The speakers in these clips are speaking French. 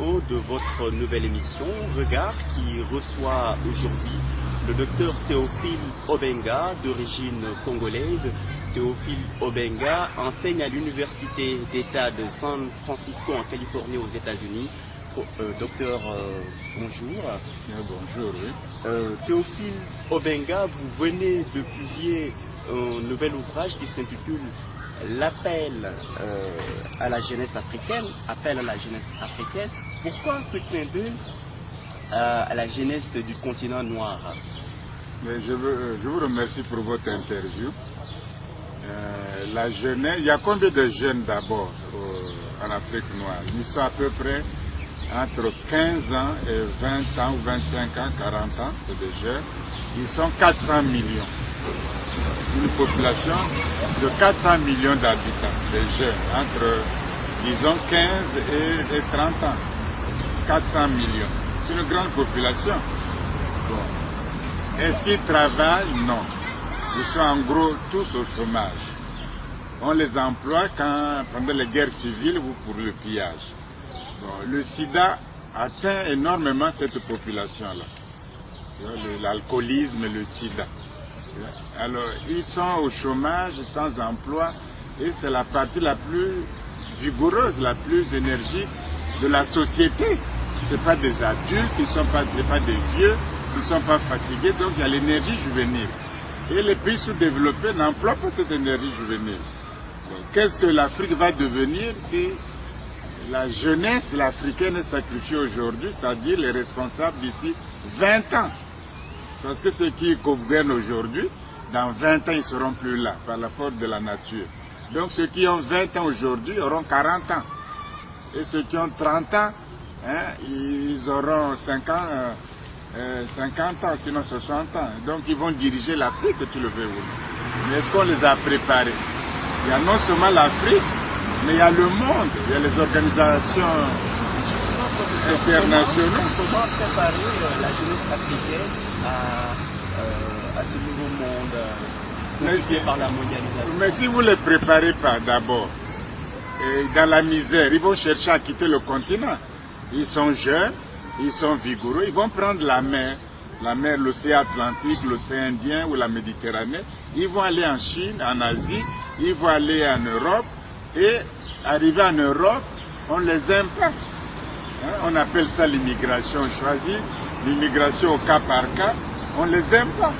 1 de votre nouvelle émission Regard qui reçoit aujourd'hui le docteur Théophile Obenga d'origine congolaise. Théophile Obenga enseigne à l'université d'État de San Francisco en Californie aux États-Unis. Docteur, bonjour. Bonjour, oui. Théophile Obenga, vous venez de publier un nouvel ouvrage qui s'intitule L'appel à la jeunesse africaine. Appel à la jeunesse africaine. Pourquoi ce clin d'œil à la jeunesse du continent noir? Mais je vous remercie pour votre interview. La jeunesse, il y a combien de jeunes d'abord en Afrique noire? Ils sont à peu près entre 15 ans et 20 ans, ou 25 ans, 40 ans, c'est des jeunes. Ils sont 400 millions. Une population de 400 millions d'habitants, des jeunes, entre, disons, 15 et 30 ans. 400 millions. C'est une grande population. Bon. Est-ce qu'ils travaillent? Non. Ils sont en gros tous au chômage. On les emploie pendant les guerres civiles ou pour le pillage. Bon, le sida atteint énormément cette population-là. L'alcoolisme et le sida. Alors, ils sont au chômage, sans emploi, et c'est la partie la plus vigoureuse, la plus énergique de la société. Ce pas des adultes, ils ne sont pas des vieux, ils ne sont pas fatigués, donc il y a l'énergie juvénile. Et les pays sous-développés n'emploient pas cette énergie juvénile. Qu'est-ce que l'Afrique va devenir si la jeunesse africaine est sacrifiée aujourd'hui, c'est-à-dire les responsables d'ici 20 ans? Parce que ceux qui gouvernent aujourd'hui, dans 20 ans, ils ne seront plus là, par la force de la nature. Donc ceux qui ont 20 ans aujourd'hui auront 40 ans. Et ceux qui ont 30 ans, ils auront 50 ans, sinon 60 ans. Donc ils vont diriger l'Afrique, que tu le veux ou non. Mais est-ce qu'on les a préparés? Il y a non seulement l'Afrique, mais il y a le monde, il y a les organisations internationales. Comment préparer la jeunesse africaine à ce nouveau monde constitué par la mondialisation? Mais si vous ne les préparez pas d'abord, dans la misère, ils vont chercher à quitter le continent. Ils sont jeunes, ils sont vigoureux, ils vont prendre la mer, l'océan Atlantique, l'océan Indien ou la Méditerranée. Ils vont aller en Chine, en Asie, ils vont aller en Europe. Et arriver en Europe, on les aime pas. On appelle ça l'immigration choisie, l'immigration au cas par cas. On les aime pas.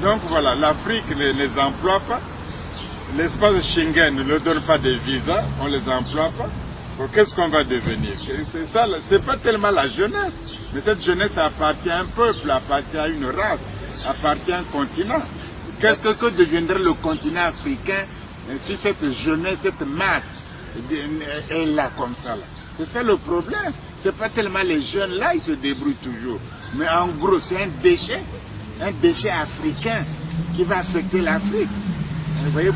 Donc voilà, l'Afrique ne les emploie pas. L'espace Schengen ne leur donne pas de visa, on les emploie pas. Qu'est-ce qu'on va devenir? C'est ça, c'est pas tellement la jeunesse, mais cette jeunesse appartient à un peuple, appartient à une race, appartient à un continent. Qu'est-ce que deviendrait le continent africain si cette jeunesse, cette masse est là comme ça là? C'est ça le problème. C'est pas tellement les jeunes là, ils se débrouillent toujours. Mais en gros, c'est un déchet africain qui va affecter l'Afrique. Vous voyez,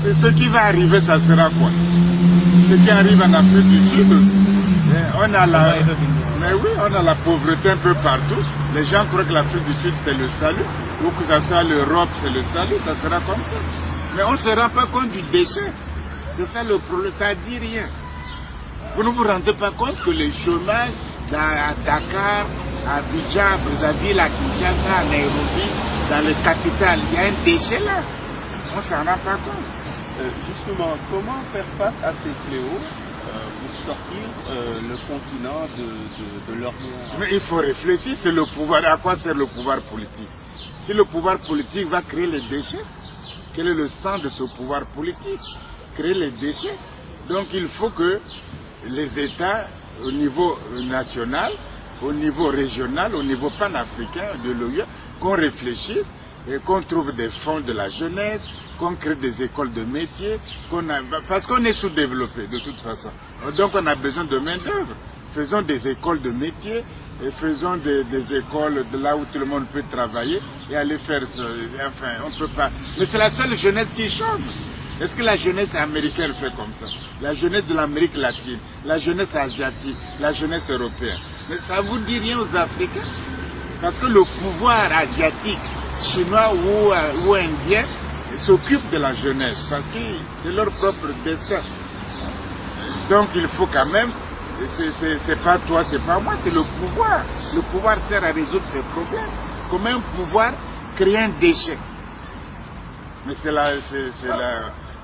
c'est ce qui va arriver, ça sera quoi? Ce qui arrive en Afrique du Sud aussi. On a la pauvreté un peu partout. Les gens croient que l'Afrique du Sud c'est le salut, ou que ça soit l'Europe c'est le salut, ça sera comme ça. Mais on ne se rend pas compte du déchet. C'est ça le problème, ça ne dit rien. Vous ne vous rendez pas compte que le chômage à Dakar, à Abidjan, Brazzaville, à Kinshasa, à Nairobi, dans les capitales, il y a un déchet là. On ne s'en rend pas compte. Justement, comment faire face à ces fléaux pour sortir le continent de leur monde? Mais il faut réfléchir, c'est le pouvoir. À quoi sert le pouvoir politique? Si le pouvoir politique va créer les déchets, quel est le sens de ce pouvoir politique? Créer les déchets. Donc il faut que les États, au niveau national, au niveau régional, au niveau panafricain de l'OIE, qu'on réfléchisse et qu'on trouve des fonds de la jeunesse, qu'on crée des écoles de métiers, parce qu'on est sous-développé de toute façon. Donc on a besoin de main-d'œuvre. Faisons des écoles de métiers et faisons des écoles de là où tout le monde peut travailler et aller faire ce. Enfin, on ne peut pas. Mais c'est la seule jeunesse qui change. Est-ce que la jeunesse américaine fait comme ça? La jeunesse de l'Amérique latine, la jeunesse asiatique, la jeunesse européenne. Mais ça ne vous dit rien aux Africains? Parce que le pouvoir asiatique, chinois ou indien s'occupe de la jeunesse. Parce que c'est leur propre destin. Donc il faut quand même C'est pas toi, c'est pas moi, c'est le pouvoir. Le pouvoir sert à résoudre ces problèmes. Comme un pouvoir crée un déchet. Mais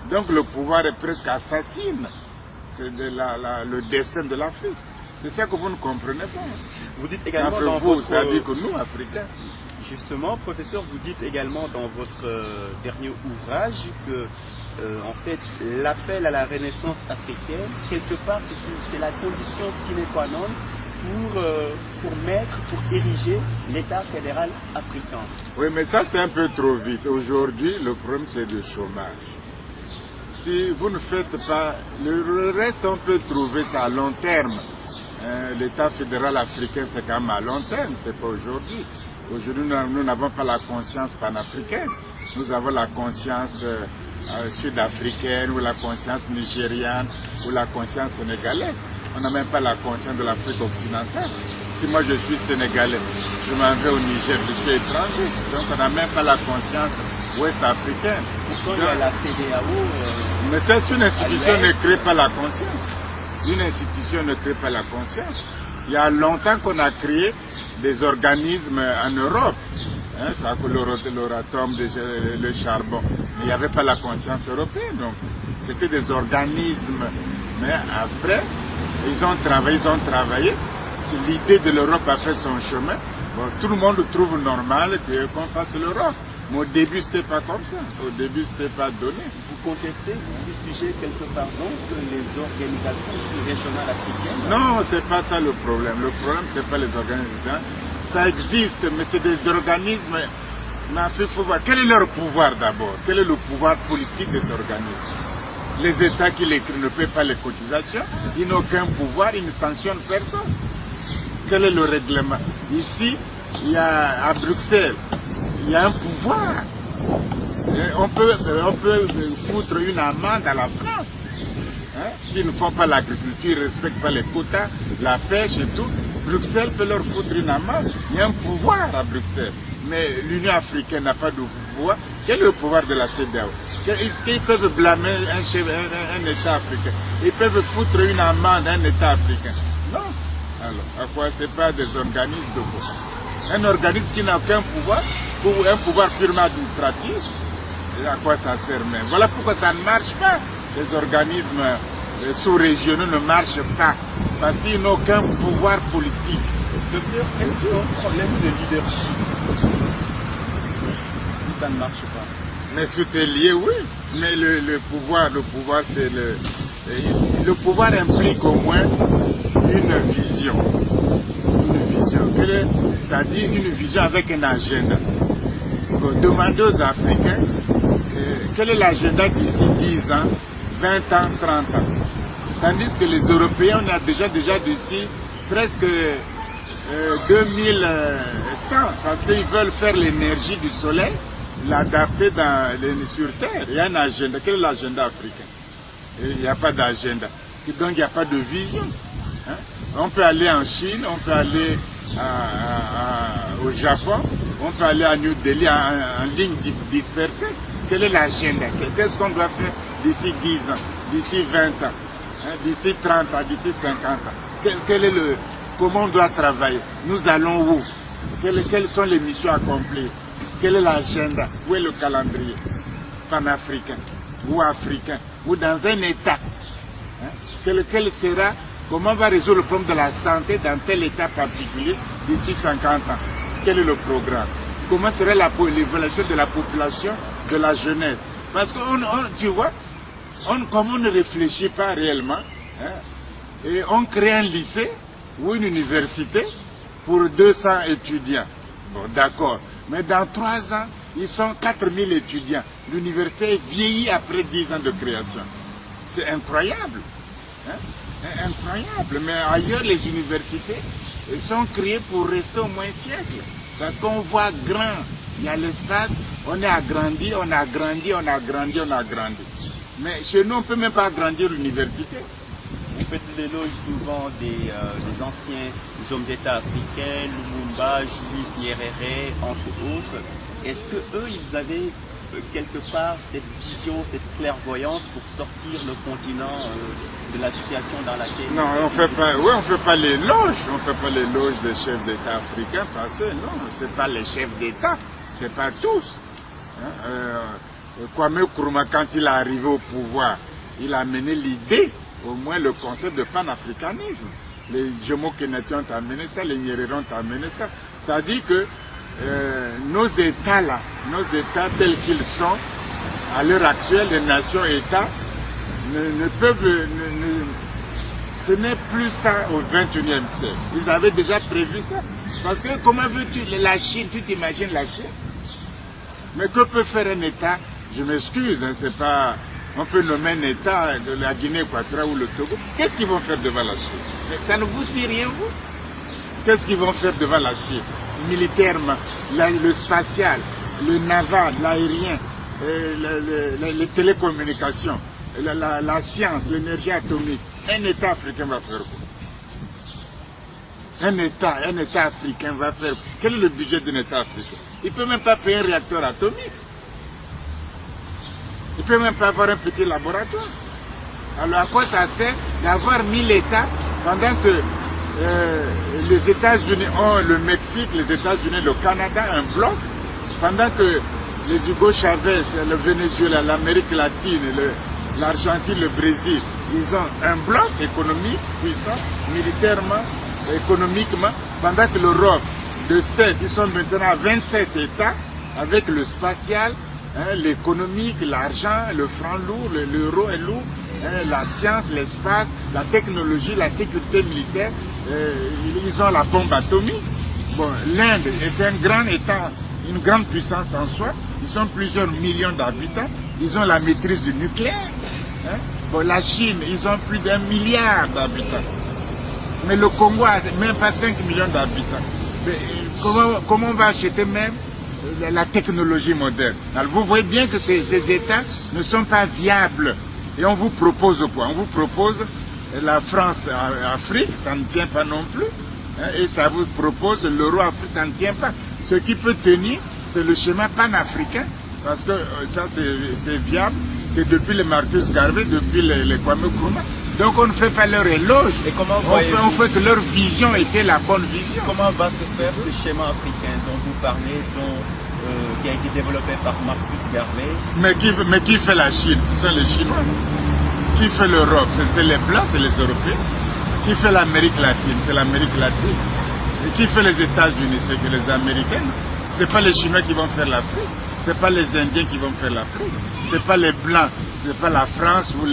donc le pouvoir est presque assassine. C'est le destin de l'Afrique. C'est ça que vous ne comprenez pas. Vous dites également dans vous, ça dit que nous, Africains. Justement, professeur, vous dites également dans votre dernier ouvrage que, en fait, l'appel à la renaissance africaine, quelque part, c'est la condition sine qua non pour ériger l'État fédéral africain. Oui, mais ça, c'est un peu trop vite. Aujourd'hui, le problème, c'est le chômage. Si vous ne faites pas, le reste, on peut trouver ça à long terme. L'État fédéral africain, c'est quand même à long terme, c'est pas aujourd'hui. Aujourd'hui, nous n'avons pas la conscience panafricaine. Nous avons la conscience sud-africaine, ou la conscience nigériane, ou la conscience sénégalaise. On n'a même pas la conscience de l'Afrique occidentale. Si moi je suis sénégalais, je m'en vais au Niger, je suis étranger. Donc on n'a même pas la conscience ouest-africaine. Pourtant, il y a la CEDEAO. Mais c'est une institution ne crée pas la conscience. Une institution ne crée pas la conscience. Il y a longtemps qu'on a créé des organismes en Europe. Ça que l'Euratom, le charbon. Mais il n'y avait pas la conscience européenne. Donc c'était des organismes. Mais après, ils ont travaillé. L'idée de l'Europe a fait son chemin. Bon, tout le monde trouve normal qu'on fasse l'Europe. Mais au début, ce n'était pas comme ça. Au début, ce n'était pas donné. Vous contestez, vous jugez quelque part donc que les organisations régionales africaines... Non, ce n'est pas ça le problème. Le problème, ce n'est pas les organisations. Ça existe, mais c'est des organismes. Mais il faut voir, quel est leur pouvoir d'abord? Quel est le pouvoir politique de ces organismes? Les États qui ne paient pas les cotisations, ils n'ont aucun pouvoir, ils ne sanctionnent personne. Quel est le règlement? Ici, à Bruxelles, il y a un pouvoir. On peut foutre une amende à la France. S'ils ne font pas l'agriculture, ils ne respectent pas les quotas, la pêche et tout, Bruxelles peut leur foutre une amende. Il y a un pouvoir à Bruxelles. Mais l'Union africaine n'a pas de pouvoir. Quel est le pouvoir de la CEDEAO? Est-ce qu'ils peuvent blâmer un État africain? Ils peuvent foutre une amende à un État africain? Non. Alors, à quoi? Ce n'est pas des organismes de pouvoir. Un organisme qui n'a aucun pouvoir, ou un pouvoir purement administratif, à quoi ça sert même? Voilà pourquoi ça ne marche pas. Les organismes sous-régionaux ne marchent pas, parce qu'ils n'ont aucun pouvoir politique. Docteur, est-ce qu'il y a un problème de leadership si ça ne marche pas? Mais tout est lié, oui. Mais le pouvoir, c'est le pouvoir implique au moins une vision. Une vision. C'est-à-dire une vision avec un agenda. Demandez aux Africains quel est l'agenda d'ici 10 ans, 20 ans, 30 ans. Tandis que les Européens, on a déjà d'ici presque 2100, parce qu'ils veulent faire l'énergie du soleil, l'adapter sur Terre. Il y a un agenda. Quel est l'agenda africain? Il n'y a pas d'agenda. Donc il n'y a pas de vision. On peut aller en Chine, on peut aller au Japon, on peut aller à New Delhi en ligne dispersée. Quel est l'agenda? Qu'est-ce qu'on doit faire d'ici 10 ans, d'ici 20 ans, d'ici 30 ans, d'ici 50 ans? Comment on doit travailler? Nous allons où? Quelles sont les missions accomplies? Quel est l'agenda? Où est le calendrier? Panafricain ou africain ou dans un État? Quel sera? Comment on va résoudre le problème de la santé dans tel État particulier d'ici 50 ans? Quel est le programme? Comment sera l'évolution de la population, de la jeunesse? Parce que, tu vois, comme on ne réfléchit pas réellement, et on crée un lycée ou une université pour 200 étudiants. Bon, d'accord. Mais dans 3 ans, ils sont 4000 étudiants. L'université vieillit après 10 ans de création. C'est incroyable. Incroyable. Mais ailleurs, les universités sont créées pour rester au moins un siècle. Parce qu'on voit grand. Il y a l'espace, on est agrandi, on a grandi, on a grandi, on a grandi. Mais chez nous, on ne peut même pas agrandir l'université. Vous faites l'éloge souvent des anciens hommes d'État africains, Lumumba, Julius Nyerere, entre autres. Est-ce qu'eux, ils avaient quelque part cette vision, cette clairvoyance pour sortir le continent de la situation dans laquelle... Non, on fait pas l'éloge, des chefs d'État africains passés, non, c'est pas les chefs d'État, c'est pas tous. Kwame Nkrumah, quand il est arrivé au pouvoir, il a amené l'idée, au moins le concept de panafricanisme. Les Jomo Kenyatta ont amené ça, les Nyerere ont amené ça. Ça dit que nos États là, nos États tels qu'ils sont, à l'heure actuelle, les nations-États, ne peuvent... ce n'est plus ça au XXIe siècle. Ils avaient déjà prévu ça. Parce que comment veux-tu, la Chine, tu t'imagines la Chine? Mais que peut faire un État? Je m'excuse, hein, c'est pas... On peut nommer un État de la Guinée équatoriale ou le Togo. Qu'est-ce qu'ils vont faire devant la Chine? Mais ça ne vous dit rien, vous? Qu'est-ce qu'ils vont faire devant la Chine? Militairement, le spatial, le naval, l'aérien, les télécommunications, la science, l'énergie atomique. Un État africain va faire quoi? Un État africain va faire quoi? Quel est le budget d'un État africain? Il ne peut même pas payer un réacteur atomique. Il ne peut même pas avoir un petit laboratoire. Alors à quoi ça sert d'avoir 1000 États pendant que les États-Unis ont le Mexique, les États-Unis, le Canada, un bloc, pendant que les Hugo Chavez, le Venezuela, l'Amérique latine, l'Argentine, le Brésil, ils ont un bloc économique puissant, militairement, économiquement, pendant que l'Europe, de 7, ils sont maintenant à 27 États, avec le spatial, l'économique, l'argent, le franc lourd, l'euro est lourd, la science, l'espace, la technologie, la sécurité militaire, ils ont la bombe atomique. Bon, l'Inde est un grand État, une grande puissance en soi, ils sont plusieurs millions d'habitants, ils ont la maîtrise du nucléaire. Bon, la Chine, ils ont plus d'1 milliard d'habitants. Mais le Congo a même pas 5 millions d'habitants. Comment on va acheter même la technologie moderne? Alors vous voyez bien que ces États ne sont pas viables. Et on vous propose quoi? On vous propose la France-Afrique, ça ne tient pas non plus. Et ça vous propose l'euro-Afrique, ça ne tient pas. Ce qui peut tenir, c'est le schéma panafricain. Parce que ça, c'est viable. C'est depuis les Marcus Garvey, depuis les Kwame Nkrumah. Donc on ne fait pas leur éloge. Et comment on fait que leur vision était la bonne vision. Comment va se faire ce schéma africain dont vous parlez, qui a été développé par Marcus Garvey? Mais qui fait la Chine? Ce sont les Chinois. Qui fait l'Europe? C'est les Blancs, c'est les Européens. Qui fait l'Amérique latine? C'est l'Amérique latine. Et qui fait les États-Unis? C'est que les Américains. Ce n'est pas les Chinois qui vont faire l'Afrique. Ce n'est pas les Indiens qui vont faire l'Afrique. Ce n'est pas les Blancs. Ce n'est pas la France ou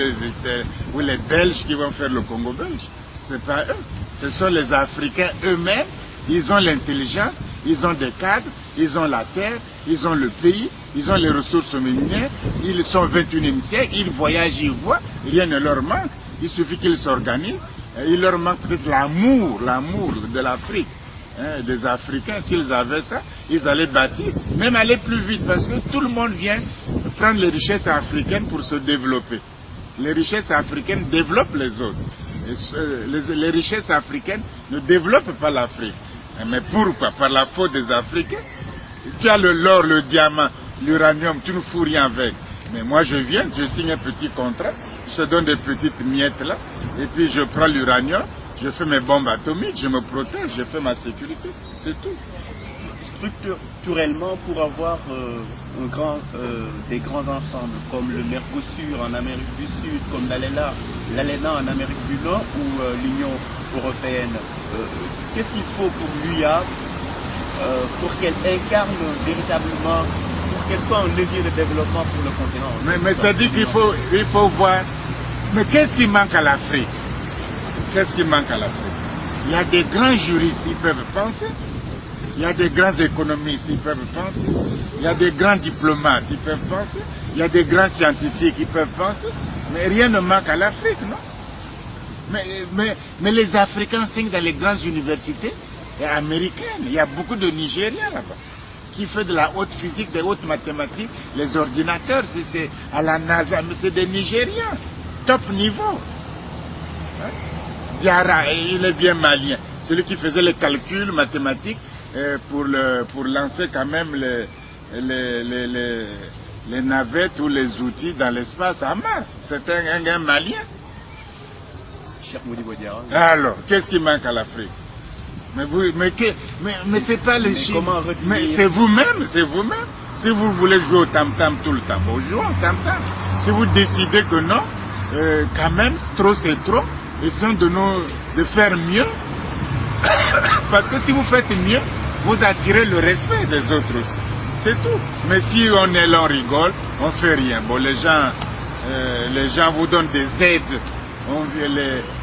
les Belges qui vont faire le Congo belge. Ce n'est pas eux. Ce sont les Africains eux-mêmes. Ils ont l'intelligence, ils ont des cadres, ils ont la terre, ils ont le pays, ils ont les ressources minières. Ils sont au XXIe siècle, ils voyagent, ils voient. Rien ne leur manque. Il suffit qu'ils s'organisent. Il leur manque peut-être l'amour de l'Afrique. Des Africains, s'ils avaient ça, ils allaient bâtir, même aller plus vite, parce que tout le monde vient prendre les richesses africaines pour se développer. Les richesses africaines développent les autres. Les richesses africaines ne développent pas l'Afrique. Mais pourquoi? Par la faute des Africains. Tu as l'or, le diamant, l'uranium, tu ne fous rien avec. Mais moi je viens, je signe un petit contrat, je te donne des petites miettes là, et puis je prends l'uranium, je fais mes bombes atomiques, je me protège, je fais ma sécurité, c'est tout. Structurellement, pour avoir des grands ensembles comme le Mercosur en Amérique du Sud, comme l'ALENA en Amérique du Nord ou l'Union européenne, qu'est-ce qu'il faut pour l'UIA pour qu'elle incarne véritablement, pour qu'elle soit un levier de développement pour le continent? Mais ça dit qu'il faut voir, mais qu'est-ce qui manque à l'Afrique? Qu'est-ce qui manque à l'Afrique? Il y a des grands juristes qui peuvent penser, il y a des grands économistes qui peuvent penser, il y a des grands diplomates qui peuvent penser, il y a des grands scientifiques qui peuvent penser, mais rien ne manque à l'Afrique, non? Mais les Africains enseignent dans les grandes universités américaines. Il y a beaucoup de Nigériens là-bas qui font de la haute physique, des hautes mathématiques, les ordinateurs, c'est à la NASA, mais c'est des Nigériens, top niveau. Diarra, il est bien malien, celui qui faisait les calculs mathématiques pour lancer quand même les navettes ou les outils dans l'espace en masse. C'est un malien. Cheikh Modibo Diarra. Alors, qu'est-ce qui manque à l'Afrique? Mais c'est pas les Chinois. Comment retenir? Mais c'est vous-même, c'est vous-même. Si vous voulez jouer au tam-tam tout le temps, bon, jouez au tam-tam. Si vous décidez que non, quand même, trop c'est trop, essayons de faire mieux. Parce que si vous faites mieux, vous attirez le respect des autres aussi. C'est tout. Mais si on est là, on rigole, on fait rien. Bon, les gens vous donnent des aides.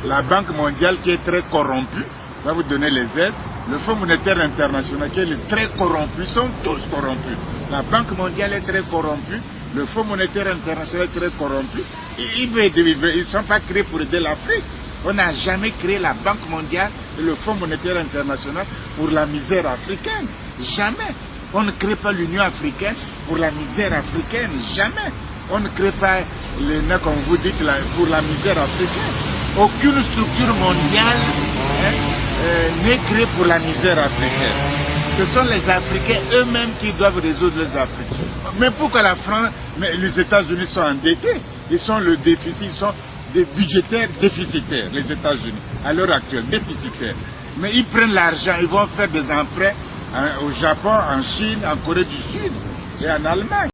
La Banque mondiale qui est très corrompue va vous donner les aides. Le Fonds monétaire international qui est très corrompu, ils sont tous corrompus. La Banque mondiale est très corrompue. Le Fonds monétaire international est très corrompu. Ils ne sont pas créés pour aider l'Afrique. On n'a jamais créé la Banque mondiale et le Fonds monétaire international pour la misère africaine. Jamais. On ne crée pas l'Union africaine pour la misère africaine. Jamais. On ne crée pas comme vous dites, pour la misère africaine. Aucune structure mondiale n'est créée pour la misère africaine. Ce sont les Africains eux-mêmes qui doivent résoudre les Africains. Mais pourquoi la France, mais les États-Unis sont endettés? Ils sont le déficit, ils sont des budgétaires déficitaires, les États-Unis, à l'heure actuelle, déficitaires. Mais ils prennent l'argent, ils vont faire des emprunts au Japon, en Chine, en Corée du Sud et en Allemagne.